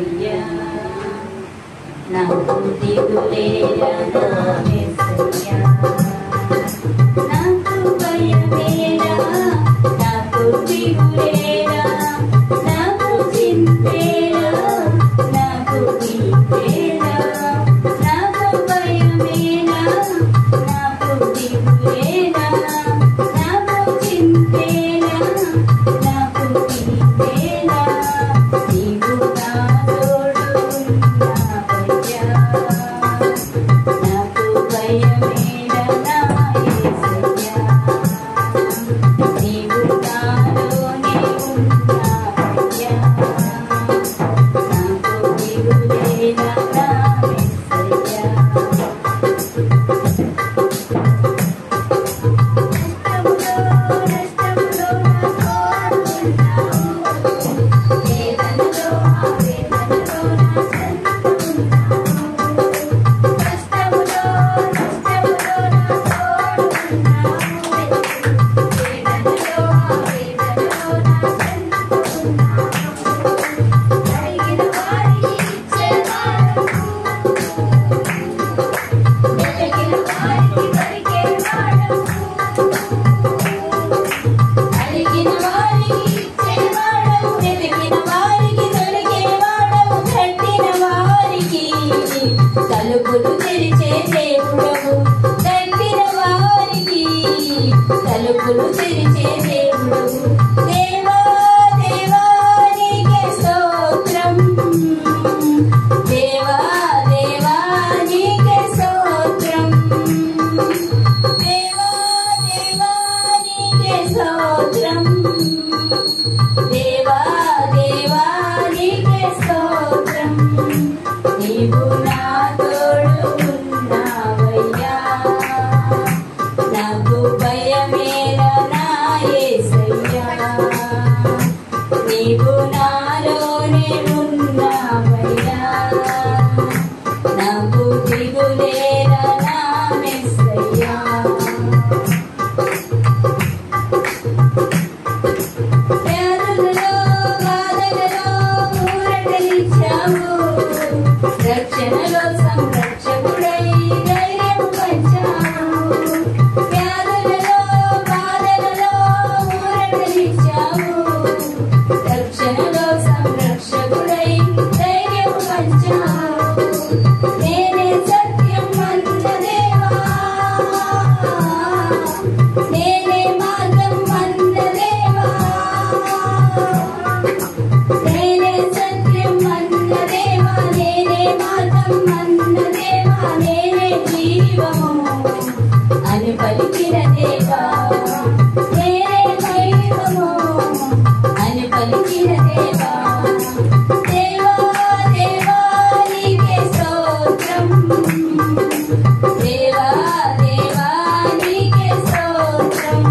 యేసయ్యా నాకు దిగులేరా నా యేసయ్యా నాకు భయమేరా నాకు దిగులేరా నాకు చింతేరా నాకు నీవేరా నాకు భయమేరా నాకు దిగులేరా నాకు చింతేరా నాకు నీవేరా నీవు నా తోడు ఉన్నావయ్యా నాకు భయమేరా నా యేసయ్యా నీవు నాలోనే ఉన్నావయ్యా నాకు దిగులేరా నా యేసయ్యా నష్టములో నా తోడున్నావు వేదనలో ఆవేదనలో నా చెంతనున్నావు కష్టములో నష్టములో నా తోడున్నావు వేదనలో ఆవేదనలో నా చెంతనున్నావు కలిగిన వారికి ఇచ్చేవాడవు వెతికిన వారికి దొరికేవాడవు అడిగిన వారికి ఇచ్చేవాడవు వెతికిన వారికి దొరికేవాడవు కట్టిన వారికి తలుపులు తెరిచే దేవుడవు కట్టిన వారికి తలుపులు తెరిచే దేవుడవు దేవా దేవా నీకే స్తోత్రం దేవా దేవా నీకే స్తోత్రం దేవా దేవా నీకే స్తోత్రం దేవా దేవా నీకే స్తోత్రం నీవు నా తోడు ఉన్నావయ్యా నాకు భయమేరా నా యేసయ్యా నీవు నాలోనే ఉన్నావయ్యా నాకు దిగులేరా నా యేసయ్యా వ్యాధులలో బాధలలో ఊరటనిచ్చావు రక్షణలో సంరక్షకుడై ధైర్యం పంచావు వ్యాధులలో బాధలలో ఊరటనిచ్చావు రక్షణలో సంరక్షకుడై ధైర్యం పంచావు నేనే సత్యం అన్న దేవా నేనే మార్గం అన్న దేవా నేనే సత్యం అన్న దేవా నేనే మార్గం అన్న దేవా నేనే జీవము అని పలికిన దేవా నేనే దైవము అని పలికిన దేవా దేవా దేవా నీకే స్తోత్రం దేవా దేవా నీకే స్తోత్రం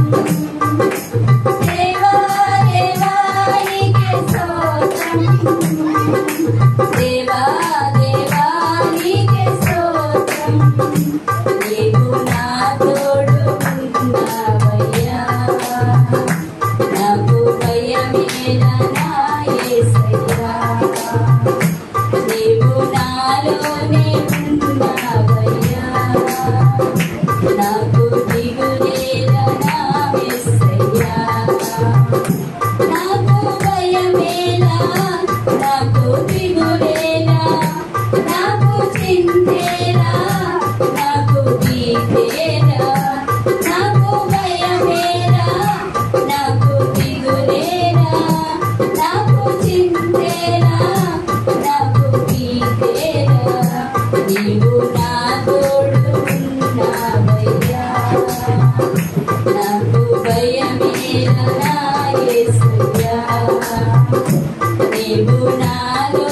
దేవా దేవా నీకే స్తోత్రం దేవా దేవా నీకే స్తోత్రం నీవు నా తోడు ఉన్నావయ్యా నాకు భయమేరా నా యేసయ్యా నీవు నాలోనే ఉన్నావయ్యా నాకు దిగులేరా నా యేసయ్యా నాకు భయమేరా నాకు దిగులేరా నాకు చింతేరా నాకు భీతేరా నాకు భయమేరా నాకు దిగులేరా నాకు చింతేరా నాకు భీతేరా నీవు నా తోడు ఉన్నావయ్యా నాకు భయమేరా నా యేసయ్యా నీవు నాలో